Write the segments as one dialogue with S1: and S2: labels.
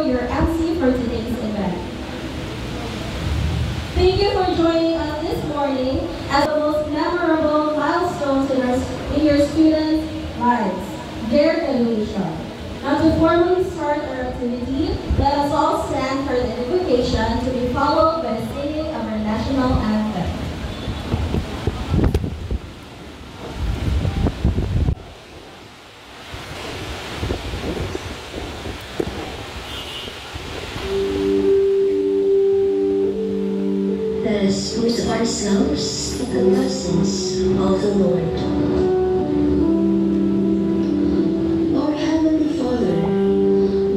S1: your MC for today's event. Thank you for joining us this morning as the most memorable milestones in your students' lives, their graduation. Now to formally start our activity, let us all stand for the invocation to be followed by the singing of our national anthem.
S2: Let us put ourselves in the presence of the Lord. Our Heavenly Father,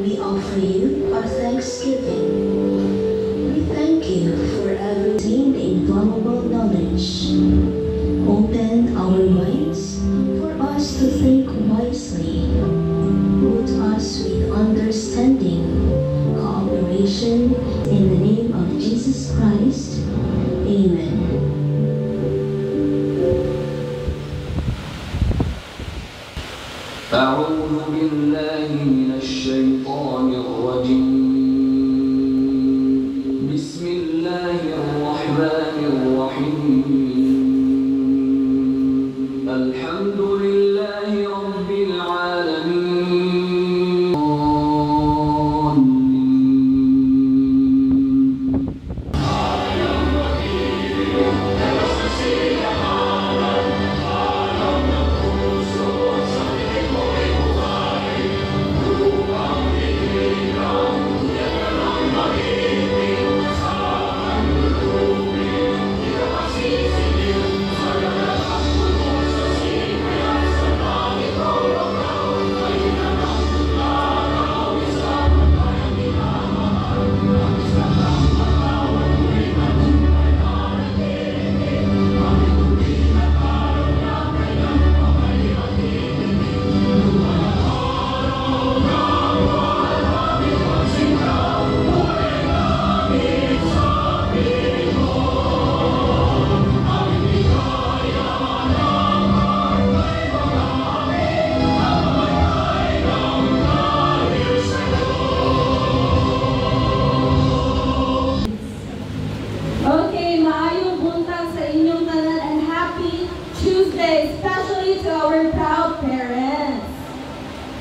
S2: we offer you our thanksgiving. We thank you for everything the infallible knowledge. Open our minds for us to think wisely. Put us with understanding, cooperation, in the name of Jesus Christ. Amen.
S3: أعوذ بالله من الشيطان الرجيم. بسم الله الرحمن الرحيم. الحمد لله رب العالمين.
S1: Especially to our proud parents.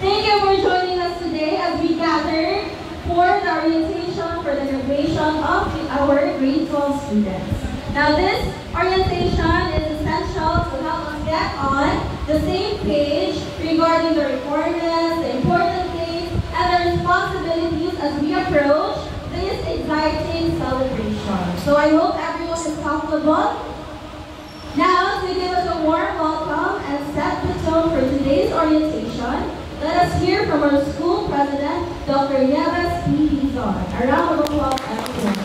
S1: Thank you for joining us today as we gather for the orientation for the graduation of our grade 12 students. Now this orientation is essential to help us get on the same page regarding the requirements, the important dates, and the responsibilities as we approach this exciting celebration. So I hope everyone is comfortable. Now, to give us a warm welcome and set the tone for today's orientation, let us hear from our school president, Dr. Nieves P. Dizon. A round of applause, everyone.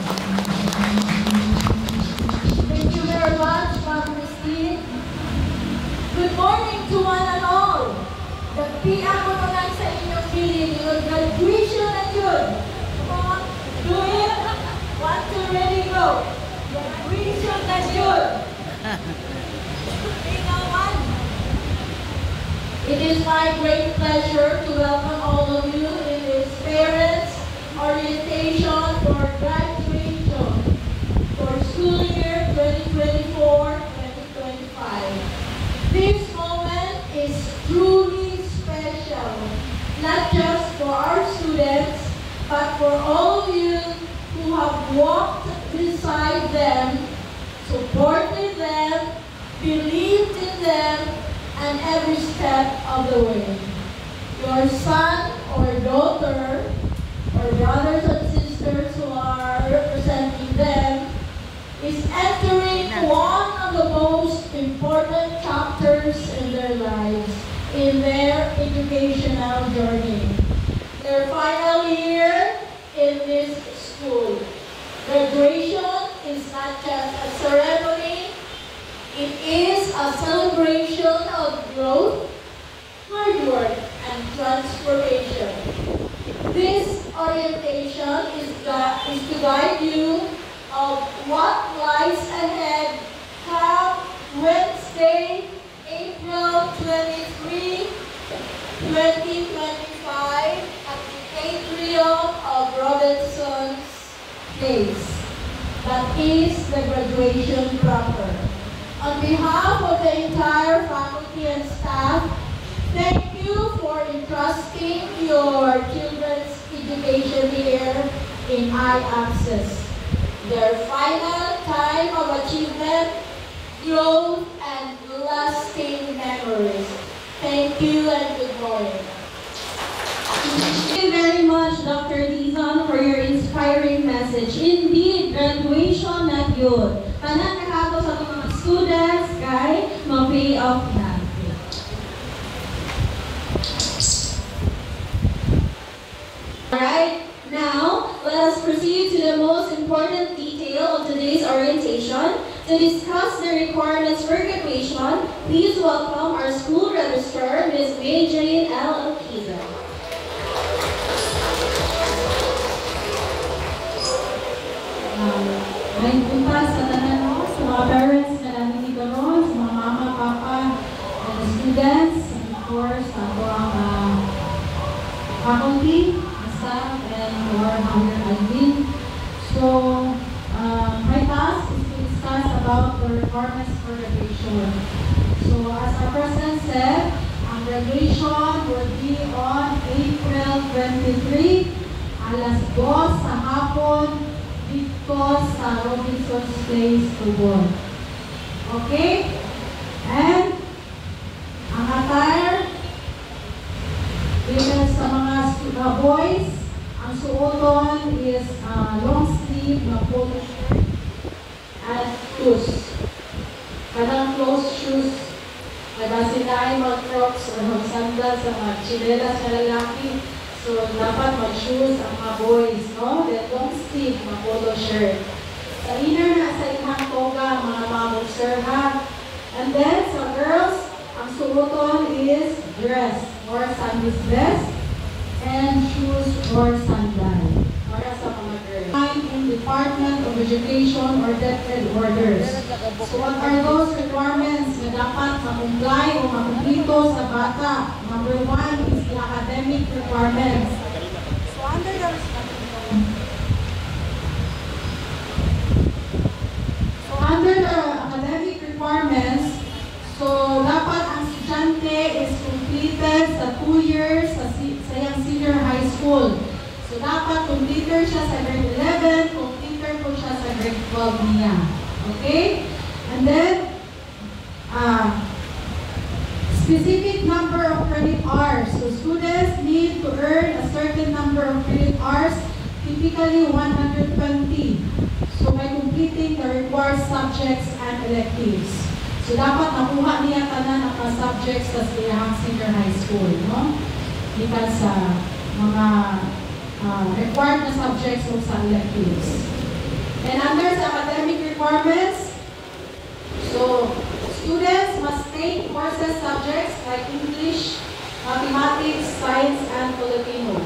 S4: Thank you very much, Ma'am Christine. Good morning to one and all. Nagpian ko na lang sa inyong feeling yung graduation na yun. Come on, do it. 1, 2, ready, go. Graduation na yun. It is my great pleasure to welcome all of you in this parents' orientation for graduation for school year 2024-2025. This moment is truly special, not just for our students, but for all of you who have walked beside them, supported them, believed in them, and every step of the way. Your son or daughter, or brothers and sisters who are representing them, is entering one of the most important chapters in their lives, in their educational journey. Their final year in this school. Graduation is not just a ceremony, it is a celebration of growth, hard work, and transformation. This orientation is to guide you of what lies ahead come Wednesday, April 23, 2025 at the atrium of days. That is the graduation proper. On behalf of the entire faculty and staff, thank you for entrusting your children's education here in I-Access. Their final time of achievement, growth, and lasting memories. Thank you and good morning.
S1: Thank you very much, Dr. Dizon, for your inspiring message. Indeed, graduation na yun. Tanan nakato sa mga students, kay ma-pay off na. Alright, now let us proceed to the most important detail of today's orientation. To discuss the requirements for graduation, please welcome our school registrar, Ms. May Jane L. Alquiza.
S5: May punta sa tanan sa mga parents na namin dito ron, sa mga mama, papa, and the students, and of course, ang faculty, staff, and our higher admin. So, my task is to discuss about the requirements for graduation. So, as our president said, ang graduation will be on April 23, alas 2 sa hapon, dito sa Robinson's Place, Tubon. Okay? And ang attire, because sa mga boys, ang suoton is long sleeve na polo shirt at shoes. Kanang closed shoes, kada sila ay mag-crocs o mag-sandals sa mga chinelas na lalaki. So, dapat mag-shoes ang mga boys, no? Then, long sleeve, mga polo shirt. Sa inner na sa ihang toga, mga boxer hat. And then, sa girls, ang suoton is dress or Sunday's best and shoes or sandal para sa mga girls. In Department of Education or Directed Orders. So, what are those requirements na dapat ma-comply o makumplito sa bata? Number 1 is the academic requirements. So, under the academic requirements, so dapat ang estudyante is completed sa 2 years sa iyang senior high school. So, dapat completer siya sa grade 11, completer po siya sa grade 12 niya. Okay? And then, specific number of credit hours. So, students need to earn a certain number of credit hours, typically 120. So, by completing the required subjects and electives. So, dapat nakuha niya tanan ang mga subjects sa siyang senior high school, no? Because sa mga required na subjects o sa electives. And under the academic requirements, so students must take courses subjects like English, mathematics, science, and Filipino.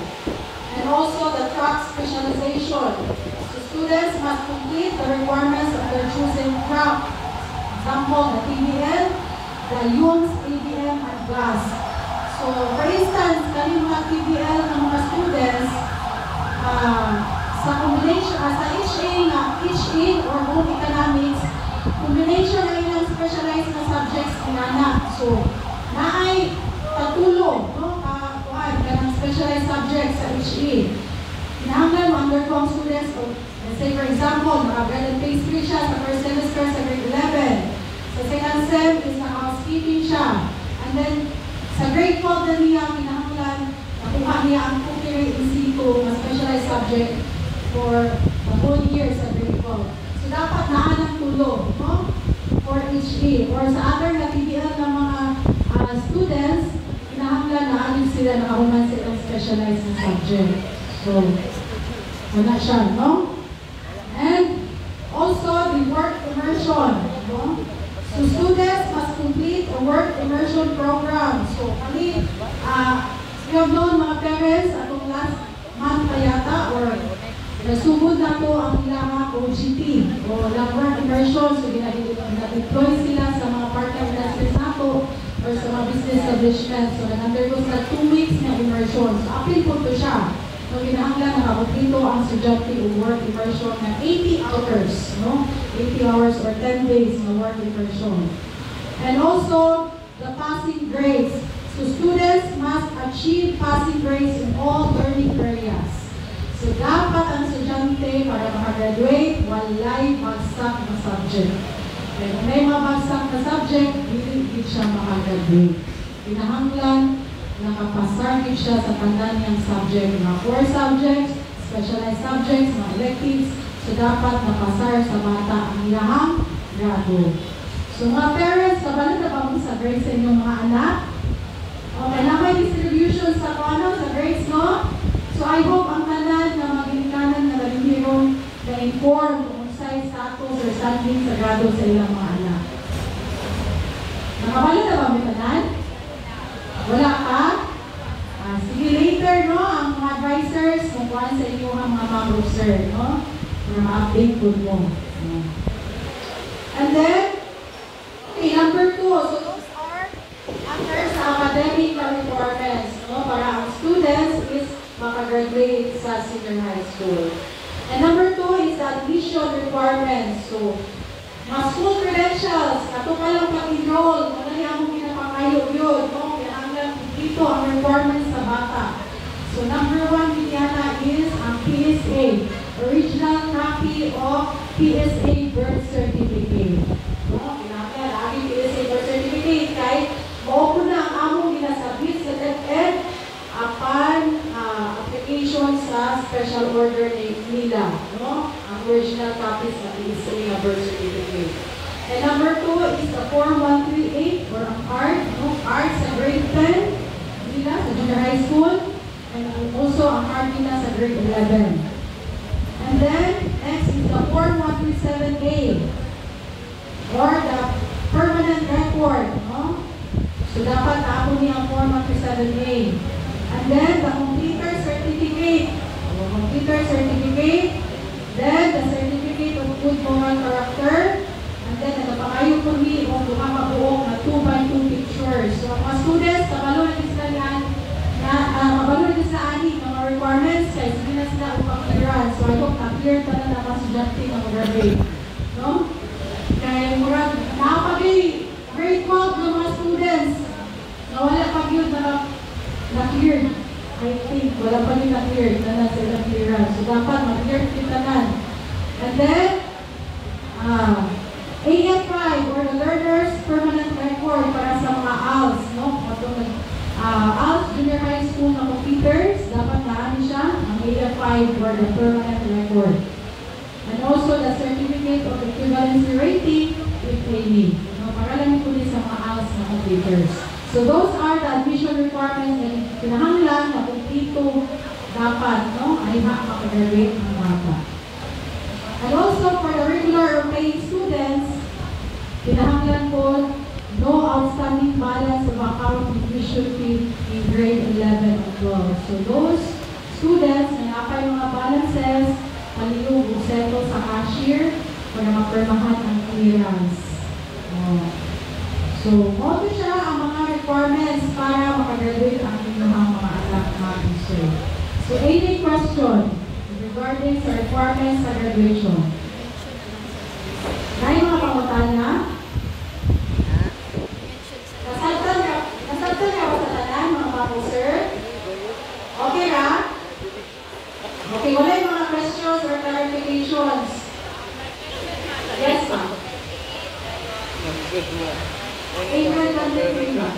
S5: And also the track specialization. So students must complete the requirements of their chosen track. Example, the TBL, the UNS, ABM, and GLAS. So for instance, kami mga TBL ng mga students, sa combination, sa HA or home economics, combination na ilang specialized na subjects inana. So, naay katulong, no? Kanang specialized subjects sa HA. Kinahanglan mo undergo ang students, let's say for example, bread and pastry siya sa first semester sa grade 11. Sa second sem is na housekeeping siya. And then, sa grade 12 na niya, kinahanglan, nakuha niya ang cookery in situ, na specialized subject for the whole year sa grade 12. So, dapat naan ang tulong, no? For HA. Or sa other na PBL ng mga students, kinahanglan na anin sila nakahuman silang specialized na subject. So, wala siya, no? And also, the work immersion, no? So, students must complete a work immersion program. So, kami, you have known mga parents, atong last month pa yata, or nasugod na po ang ilang OGT, o lang work immersion. So, na-deploy sila sa mga part-time classes nato, or sa mga business establishments. So, nag-undergo sila 2 weeks na immersion. So, apil po ito siya. So, kinahanglan nakakumpleto ang estudyante o work immersion na 80 hours, no? 80 hours or 10 days na work immersion. And also, the passing grades. So, students must achieve passing grades in all learning areas. So, dapat ang estudyante para makagraduate, walay bagsak na subject. Kaya kung may mga bagsak na subject, hindi siya makagraduate. Kinahanglan, nakapasargit siya sa tanda niyang subject. Mga core subjects, specialized subjects, mga electives. So, dapat napasar sa bata ang ilahang grado. So, mga parents, kabalo na ba mo sa grades sa inyong mga anak? Okay, na may distribution sa sa grades, no? So, I hope ang tanan na magigingkanan na nabihirong na-inform kung sa'y status or standing sa grado sa ilang mga anak. Nakabalo na ba may tanan? Wala ka? Sige, later, no? Ang mga advisors, kung kuhan sa inyo ang mga mabroser, no? Para ma-update po mo. And then, okay, number 2. So, those are under sa academic requirements, no? Para ang students is makagraduate sa senior high school. And number 2 is the admission requirements. So, mga school credentials, kato ka lang pag-enroll, wala niya akong pinapakayo yun, no? Kailangan dito ang requirements sa bata. So, number 1, Viviana, is ang PSA, original copy of PSA birth certificate. No? Kailangan lagi PSA birth certificate kahit maupun na ang among ginasabit sa DepEd upon application sa special order nila. No? Ang original copies ng PSA na birth certificate. And number 2 is the Form 138 or ang card, no? Card sa grade 10 nila sa junior high school, and also ang card nila sa grade 11. And then, next is the Form 137A or the permanent record. No? So, dapat naapon niya ang Form 137A. And then, the completer certificate. So, completer certificate. Then, the certificate of good moral character. And then, nagpapakayo po ni o lumakabuong na 2x2 pictures. So, ang mga students, kabalo na sila kabalo na sa aning mga requirements, kaya sige na sila upang clearan. So, I hope na-clear ka na naman estudyante ng graduate. No? Kaya murag, nakapagay grade 12 ng mga students na wala pag yun na-clear. I think, wala pa yun na-clear na nasa ilang clearan. So, dapat ma-clear kita na. And then, AF5 or the Learner's Permanent Record para sa mga ALS, no? ALS Junior High School na computers, dapat naan siya ang AF5 or the Permanent Record. And also the Certificate of Equivalency Rating if any. No? Para lang po din sa mga ALS na computers. So those are the admission requirements na kinahanglan na kumpito dapat, no? Ay makagraduate ng bata. And also for the regular or paying students, kinahanglan po no outstanding balance of account with tuition fee in grade 11 and 12. So those students na napay mga balances, palihog o settle sa cashier para mapirmahan ang clearance. So, ano siya ang mga requirements para makagraduate ang inyong mga anak natin, sir? So, any question regarding sa requirements sa graduation? Dahil mga pangutana, nasabtan nga ba sa tanan, mga bago, sir? Okay na? Okay, wala yung mga questions or clarifications. Yes, ma'am. April 23 ba?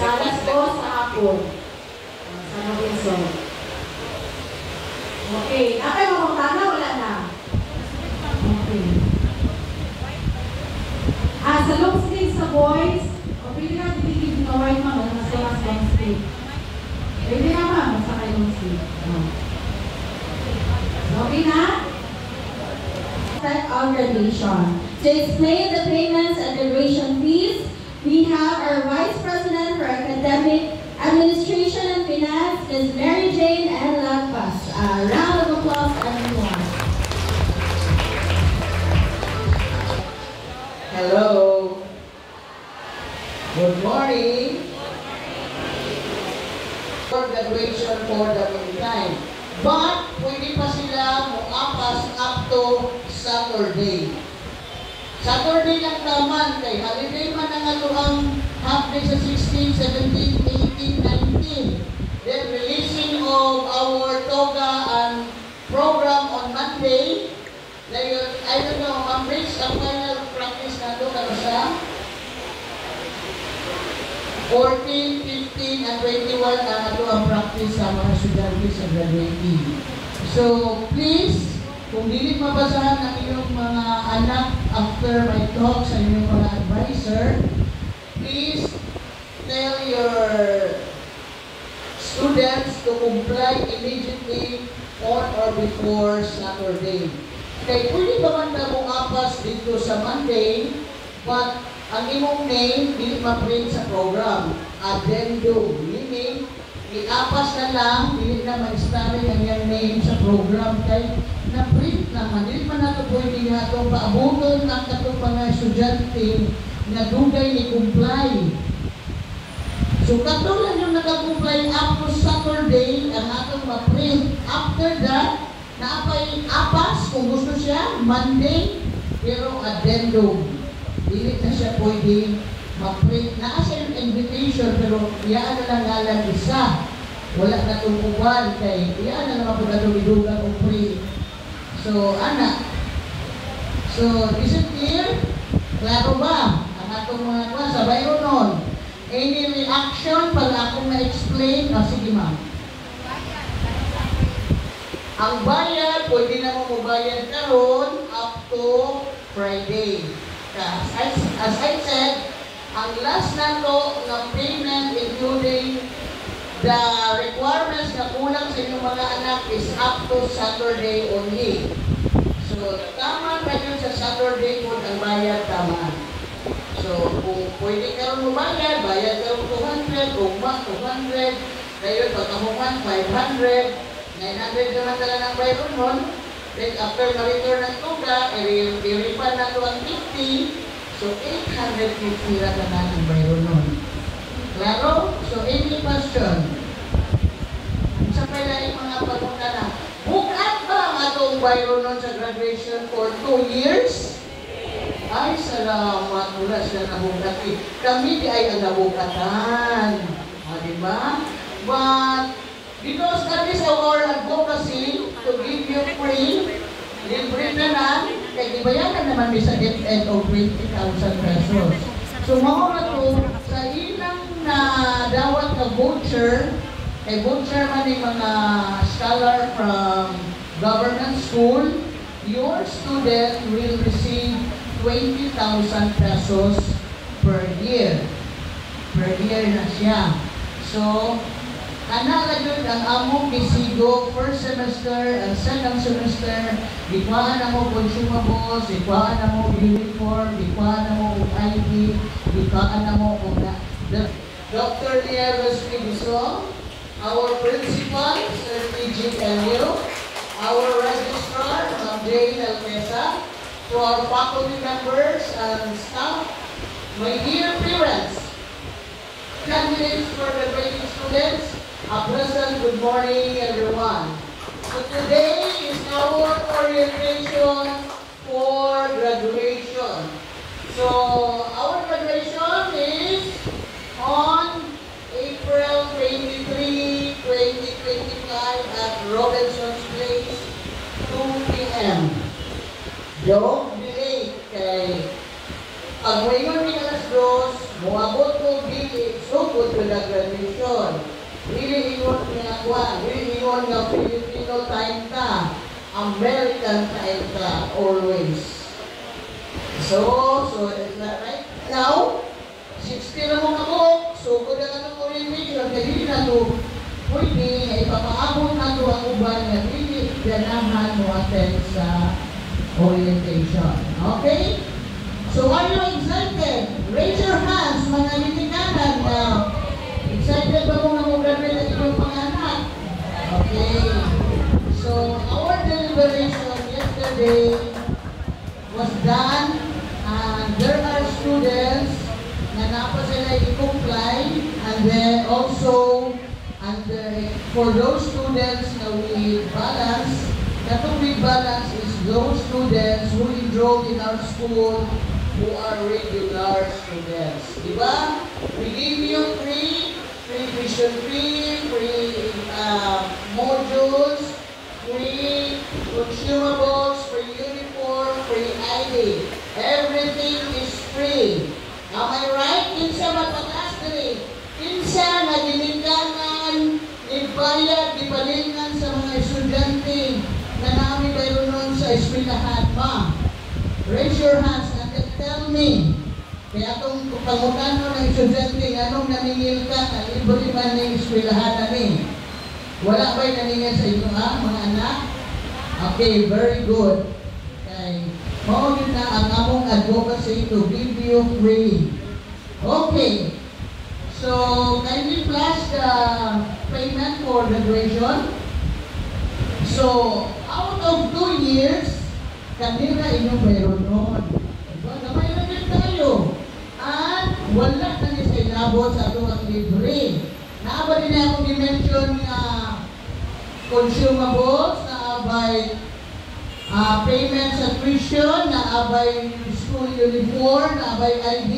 S5: Sa alas 2 sa hapon. Sa Robinson. Okay. Ako yung mga wala na. Okay. Sa long sleeve sa boys, o pwede na titigib na white ma'am, nasa mas long sleeve. Pwede na ma'am, nasa kayo long sleeve. Okay na?
S1: Set our graduation. To explain the payments and graduation fees, we have our Vice President for Academic Administration and Finance, Ms. Mary Jane and Lagpas. A round of applause, everyone.
S6: Hello. Good morning. For graduation for the meantime, But, pwede pa sila mo-apas up to Saturday. Saturday lang naman, kay holiday man ang ang half day sa 16, 17, 18, 19. Then, releasing of our toga and program on Monday. I don't know, Ma'am Rich, ang final practice na ito, ano siya? 14, 15, and 21 ang ito ang practice sa mga estudyante sa graduating. So, please, kung hindi mabasahan ng inyong mga anak after my talk sa inyong mga advisor, please tell your students to comply immediately on or before Saturday. Kaya pwede ba man na mong apas dito sa Monday, but ang imong name, hindi ma-print sa program. Addendum, meaning, i-apas na lang, hindi na ma-install ang yung name sa program. Kaya na-print naman, hindi man nato pwede nga itong paabuton ng katong mga estudyante na dugay ni comply. So, katulad yung nakakumply up to Saturday, ang atong ma-print. After that, naapay apas, kung gusto siya, Monday, pero addendum. Hindi na siya pwede ma-print. Naasa yung invitation, pero iyaan na lang ngalan isa. Wala na tumukuban, kay iyaan na naman po na tumidugan o print. So, anak. So, is it clear? Klaro ba? Ang atong mga klasa, bayro nun. Any reaction pag akong na-explain? Sige ma'am. Ang bayad, pwede na mo mabayad karon up to Friday. As I said, ang last na to na payment including the requirements na kulang sa inyong mga anak is up to Saturday only. So, tama na yun sa Saturday kung ang bayad tama. So, kung pwede karon mabayad, bayad karon 200, kung 200, ngayon pagkamukan 500, 900 naman talaga ng bayron nun. Then after ma-return ng tuga, i-refund na ito ang 50. So 850 na ng bayron nun. Klaro? So any question? Sa pala yung mga pagpunta na, bukat ba ang atong bayron nun sa graduation for 2 years? Ay, salamat. Wala siya nabukat. Kami di ay ang nabukatan. Diba? But, because that is our advocacy to give you free, libre na lang, kaya ibayaran naman may sa end of 20,000 pesos. So, maura to, sa ilang na dawat na voucher, kay voucher man yung mga scholar from government school, your student will receive 20,000 pesos per year. Per year na siya. So, anak na yun ang among bisigo, first semester and second semester, ikuhaan na mo consumables, ikuhaan na mo uniform, ikuhaan na mo ID, ikuhaan na mo Dr. Nieves Pibiso, our principal, Sir T.G. Elio, our registrar, Ma'am Jane Alpesa, to our faculty members and staff, my dear parents, candidates for graduating students, a pleasant good morning, everyone. So today is our orientation for graduation. So our graduation is on April 23, 2025 at Robinson's Place, 2 p.m. Don't be late kay pag ngayon ni alas 2, muabot ko dili, sugod ko na graduation. Really ingon nga kuha, really ingon nga Filipino time ka, American time ka, always. So right now, 60 na mo ako, sugod na ka ng orientation, kaya hindi na ito pwede, ipapaabot na ito ang uban na hindi ganahan mo attend sa orientation. Okay? So are you excited? Raise your hands, mga litikanan na excited ba kung mag-graduate at inyong panganak? Okay. So our deliberation yesterday was done and there are students na napa sila i-comply and then also And for those students na with balance, katong with balance is those students who enrolled in our school who are regular students. Diba? We give you free tuition fee, free modules, free consumables, free uniform, free ID. Everything is free. Am I right? Kinsa matakas diri. Kinsa na giningangan, ibayad, ipalingan sa mga estudyante na namin kayo nun sa eskwelahan, ma'am. Raise your hands and tell me. Kaya itong pangutano ng estudyante, anong naningil ka na libre man ng eskwelahan namin? Wala ba'y naningil sa inyo, ha, mga anak? Okay, very good. Okay. Maulit na ang among advocacy to give you free. Okay. So, kindly flash the payment for graduation. So, out of 2 years, kanila inyong mayroon nun. Gamay na din tayo. At wala na niya sa inabot sa ito ang libre. Naaba din akong dimension nga consumables, naabay payment sa tuition, naabay school uniform, naabay ID,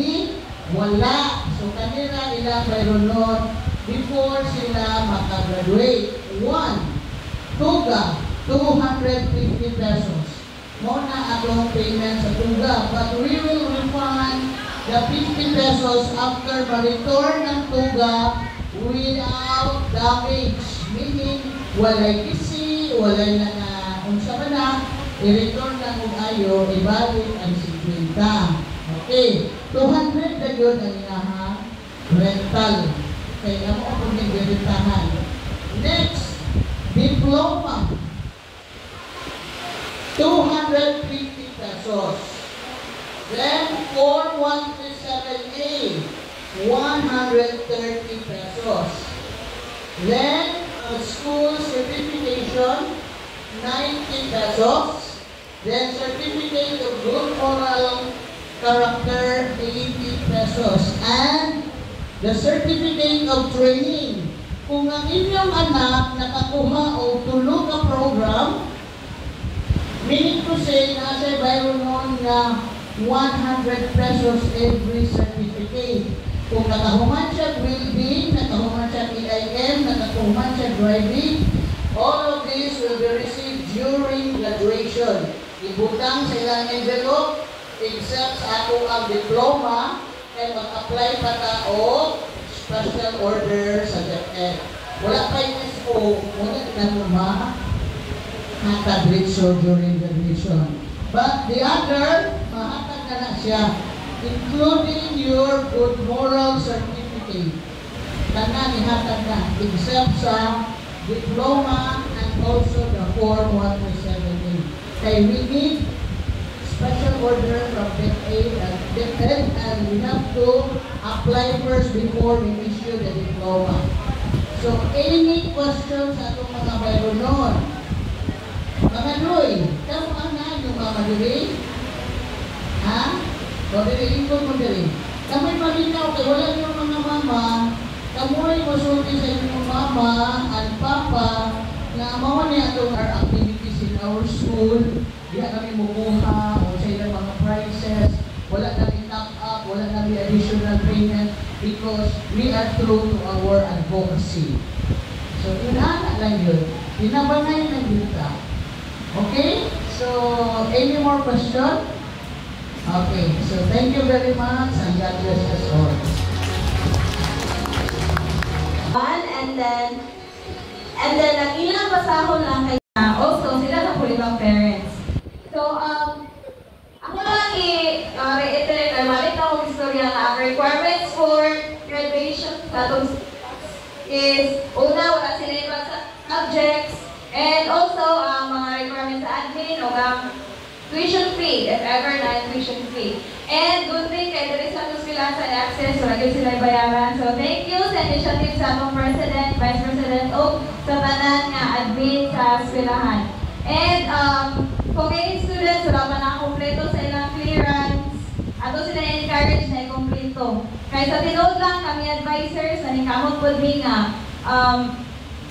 S6: wala. So kanila ilang mayroon nun before sila makagraduate. 1. Tuga, 250 pesos. Muna atong payment sa tuga. But we will refund the 50 pesos after ma-return ng tuga without damage. Meaning, walay kisi, walay na unsa man na, i-return lang kung ayo, ibalik ang 50. Okay. 200 na yun ang inahang rental. Kaya mo akong nag-rentahan. Next, diploma. 250 pesos. Then, 4137A, 130 pesos. Then, school certification, 90 pesos. Then, certificate of good moral character, 80 pesos. And, the certificate of training. Kung ang inyong anak nakakuha o tulog ka program, meaning to say, nasa bayron nun na 100 pesos every certificate. Kung nakahuman siya welding, nakahuman siya EIM, nakahuman siya driving, all of these will be received during graduation. Ibutang sa ilang envelope, except sa ako ang diploma, and mag-apply pa ta o special order sa DepEd. Wala pa yung SO, muna tinanuma, hatag-ritso during graduation. But the other, mahatag na na siya, including your good moral certificate. Tanan ihatag na, except sa diploma and also the Form 137A. Kaya we need special order from DepEd and we have to apply first before we issue the diploma. So, any questions sa itong mga bayro nun? Mga Noy, kamu ang na yung mga diri? Ha? O diri, ikot mo diri. Kamo'y malinaw, kaya wala yung mga mama, kamo'y masulti sa inyong mama and papa na mawa niya itong our activities in our school. Diya kami mukuha o sa ilang mga prices. Wala kami top up, wala kami additional payment because we are true to our advocacy. So, inaanak lang yun. Pinabangay ng dita. Okay? So, any more question? Okay. So, thank you very much and God bless us all.
S1: And then, ang ilang pasahon lang kay also, sila na po ibang parents. So, ako lang i-reiterate or malik na akong istorya na ang requirements for graduation status is, una, wala sila ibang subjects, and also, mga requirements sa admin o tuition fee, if ever na tuition fee. And good thing, kaya dali sa sila sa access, wala kayo sila bayaran. So, thank you sa initiative sa atong President, Vice President, o sa tanan nga admin sa eskwelahan. And, kung may students, wala pa nakakompleto sa ilang clearance, ato sila encourage na i-kompleto. Kaya sa tinood lang, kami advisors, na nikamot po din nga,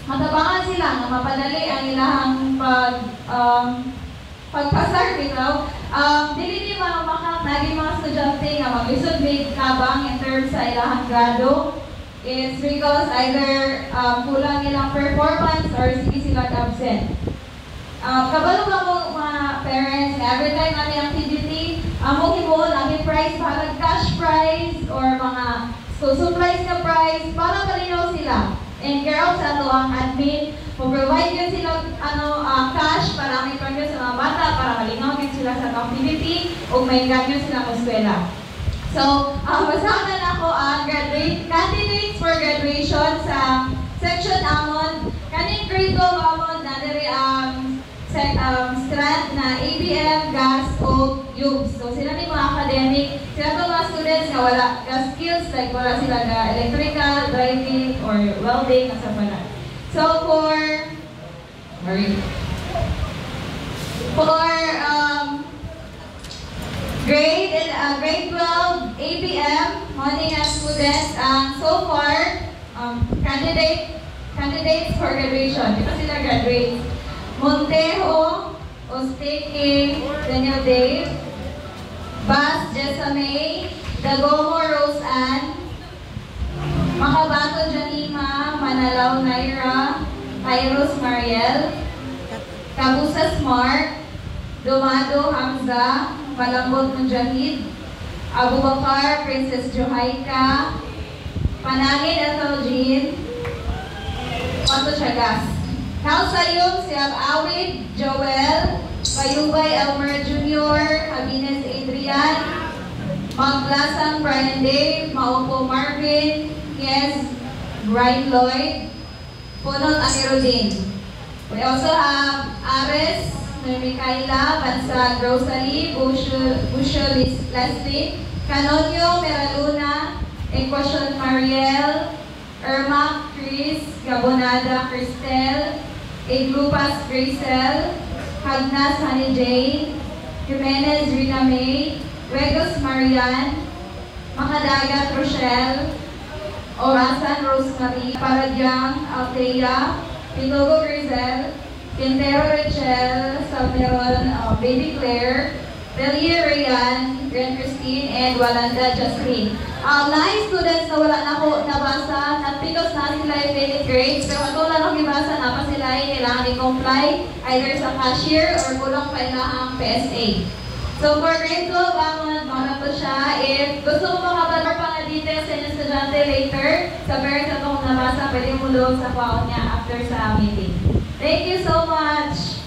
S1: matabangan sila nga mapadali ang ilahang pagpasar bitaw. Dili ni mga naging mga estudyante nga maglisod may kabang in terms sa ilahang grado is because either kulang ilang performance or sige sila absent. Kabalo ka mo mga parents na every time namin activity, mo himuon namin prize, bahalag cash prize or mga school supplies na prize para malinaw sila. And girls, ang admin, provide yun sila cash para may pagyo sa mga bata para malinaw yun sila sa activity o may ganyo sila sa eskwela. So, basahan ako ang candidates for graduation sa section Amon. Kaning grade 12 Amon na diri strand na ABM, gas, o UBS. So, sila ni mga academic. Sila po mga students na wala gas skills, like wala sila na electrical, driving, or welding, nasa pala. So, for grade 12 ABM, morning as students, so far, candidates for graduation. Dito sila graduate. Montejo, Osteque, Daniel Dave, Bas Jessamay, Dagomo Rose Ann, Makabato Janima, Manalaw Naira, Kairos Mariel, Kabusas Mark, Dumado Hamza, Malambot Mujahid, Abubakar Princess Johaika, Panangin Etheljean, Pato Chagas. Now sa iyo, si Awid Joel, Payubay Elmer Jr., Habines Adrian, Maglasang Brian Dave, Maupo Marvin, Yes, Brian Lloyd, Punot Amirudin. We also have Ares, Mikaela, Bansag Rosalie, Busho Leslie, Canonio Meraluna, Equation Mariel, Irma Chris, Gabonada Cristel, Iglupas Grisel, Hagnas Honey Jane, Jimenez Rina May, Wegos Marian, Makadagat Rochelle, Orasan Rosemary, Paradyang Althea, Pinogo Grizel, Quintero Rachel, Salmeron Baby Claire, Delia Rayan, Grand Christine, and Walanda Jasmine. 9 students na wala na ko nabasa, nagpigos na sila yung daily grades, pero kung wala nang ibasa na pa sila, kailangan i-comply either sa cashier or kulang pa ilahang PSA. So for grade 12, mga to siya. If gusto mo makabalar pa nga details sa inyo estudyante later, sa parents na itong nabasa, pwede mo doon sa phone niya after sa meeting. Thank you so much.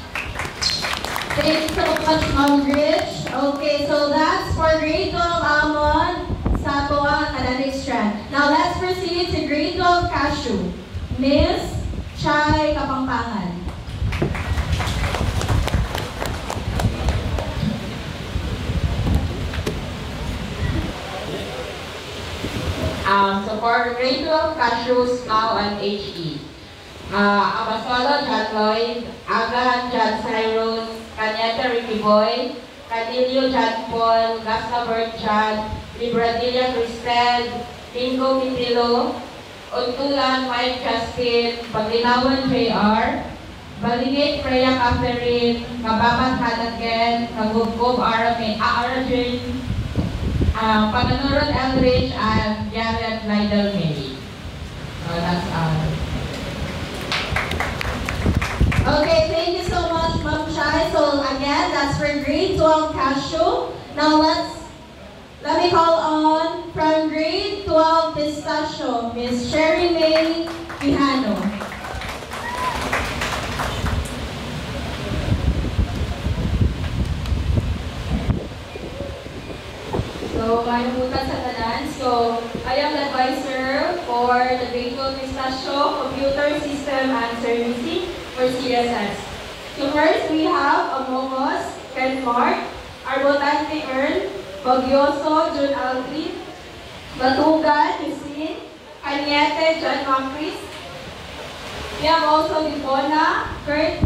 S1: Thank you so much, Ma'am Rich. Okay, so that's for grade 12 Amon sa Toang Academic Strand. Now let's proceed to grade 12 Cashew. Miss Chay Kapampangan.
S7: So for grade 12 Cashews, now and HE. Abasolo, John Lloyd, Agahan, John Cyrus, Cañete, Ricky Boy, Cadillo, John Paul, Gasabert, John, Libradilla, Cristel, Bingo, Pitilo, Untulan, Mike, Justin, Paglinawan, JR, Balingit, Freya, Catherine, Kababan, Hanagen, Kagubgob, Arajin, Pananuran, Eldridge, and Jared, Lydell, Mary. So that's
S1: Okay, thank you so much, Ma'am Chai. So again, that's for grade 12 Cashew. Now let me call on from grade 12 Pistachio, Miss Sherry May Quijano.
S8: So, kalimutan sa tanan. So, I am the advisor for the grade 12 Pistachio Computer System and Servicing for CSS. So first, we have Amongos, Ken Mark, Arbotante Earl, Bagyoso, Jun Aldrin, Batugan, Yusin, Cañete, John Macris. We have also Libona, Kurt,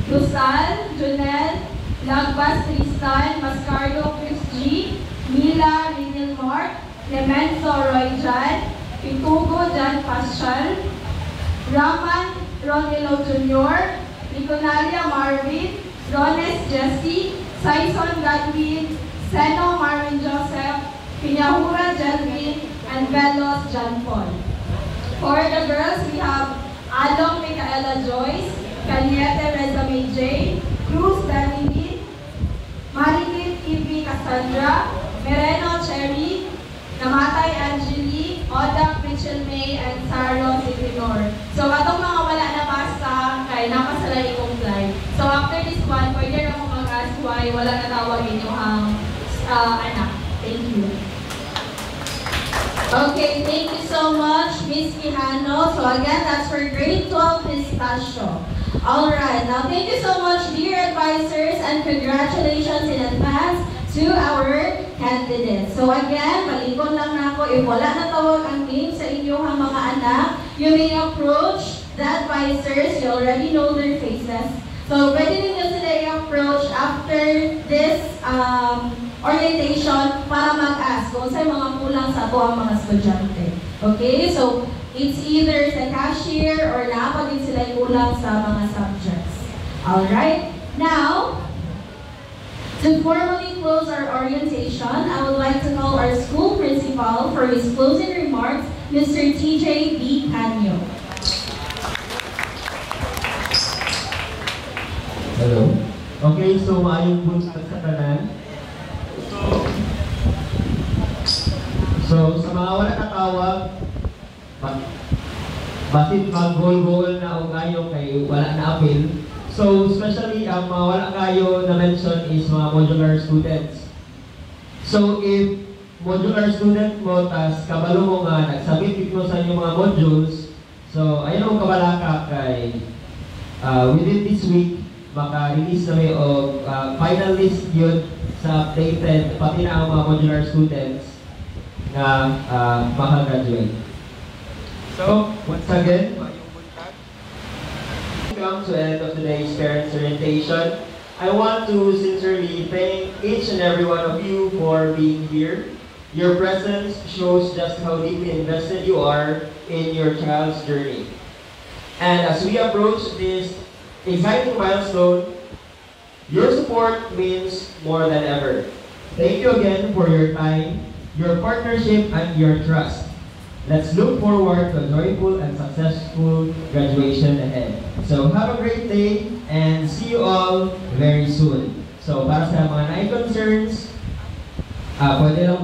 S8: Luzal, Junel, Lagbas, Tristan, Mascardo, Chris G, Mila, Rinil Mark, Clemenzo, Roy Jan,
S1: Pitugo Jan Paschal, Raman Ronilo Jr., Niconaria Marvin, Rones Jesse, Saison Godwin, Seno Marvin Joseph, Pinahura Jelvin, and Velos John Paul. For the girls, we have Along Micaela Joyce, Caliete Rezame J, Cruz David, Marilyn Ivy Cassandra, Mereno Cherry, Namatay Angeli, Odak Mitchell May, and Saro Sitinor. So, atong mga wala na basta kay napasalay ikong flight. So, after this one, pwede na mo mag-ask why wala na tawag inyong anak. Thank you. Okay, thank you so much, Miss Quijano. So again, that's for grade 12 Pistachio. Alright, now thank you so much, dear advisors, and congratulations in advance to our candidates. So again, malikon lang na ako, if wala na tawag ang name sa inyong mga anak, you may approach the advisors. You already know their faces. So pwede ninyo sila i-approach after this orientation para mag-ask kung saan mga kulang sa ato ang mga estudyante. Okay? So, it's either sa cashier or naapagin sila kulang sa mga subjects. Alright? Now, to formally close our orientation, I would like to call our school principal for his closing remarks, Mr. TJ B. Canyo.
S9: Hello. Okay, so maayong buntag sa tanan. So, sa mga wala katawag, basit mag-goal-goal na o kayo kay wala na appeal. So, especially ang mga wala kayo na mention is mga modular students. So, if modular student mo, tas kabalo mo nga, nagsabit mo sa inyong mga modules, so, ayun ang kabalaka kay within this week, maka-release na may o final list yun sa updated, pati na ang mga modular students na maka-graduate. So, once again, come to the end of today's parents orientation. I want to sincerely thank each and every one of you for being here. Your presence shows just how deeply invested you are in your child's journey. And as we approach this exciting milestone, your support means more than ever. Thank you again for your time, your partnership, and your trust. Let's look forward to a joyful and successful graduation ahead. So have a great day and see you all very soon. So para sa mga nai-concerns, pwede lang